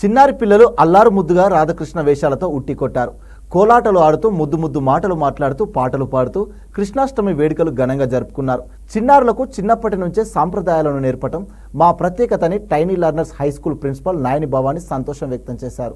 చిన్నారి పిల్లలు అల్లారు ముద్దుగా రాధాకృష్ణ వేషాలతో ఉట్టికొట్టారు. కోలాటలు ఆడుతూ ముద్దు ముద్దు మాటలు మాట్లాడుతూ పాటలు పాడుతూ కృష్ణాష్టమి వేడుకలు ఘనంగా జరుపుకున్నారు. చిన్నారులకు చిన్నప్పటి నుంచే సాంప్రదాయాలను నేర్పటం మా ప్రత్యేకతని tiny learners high school principal Nayani Bhavani సంతోషం వ్యక్తం చేశారు.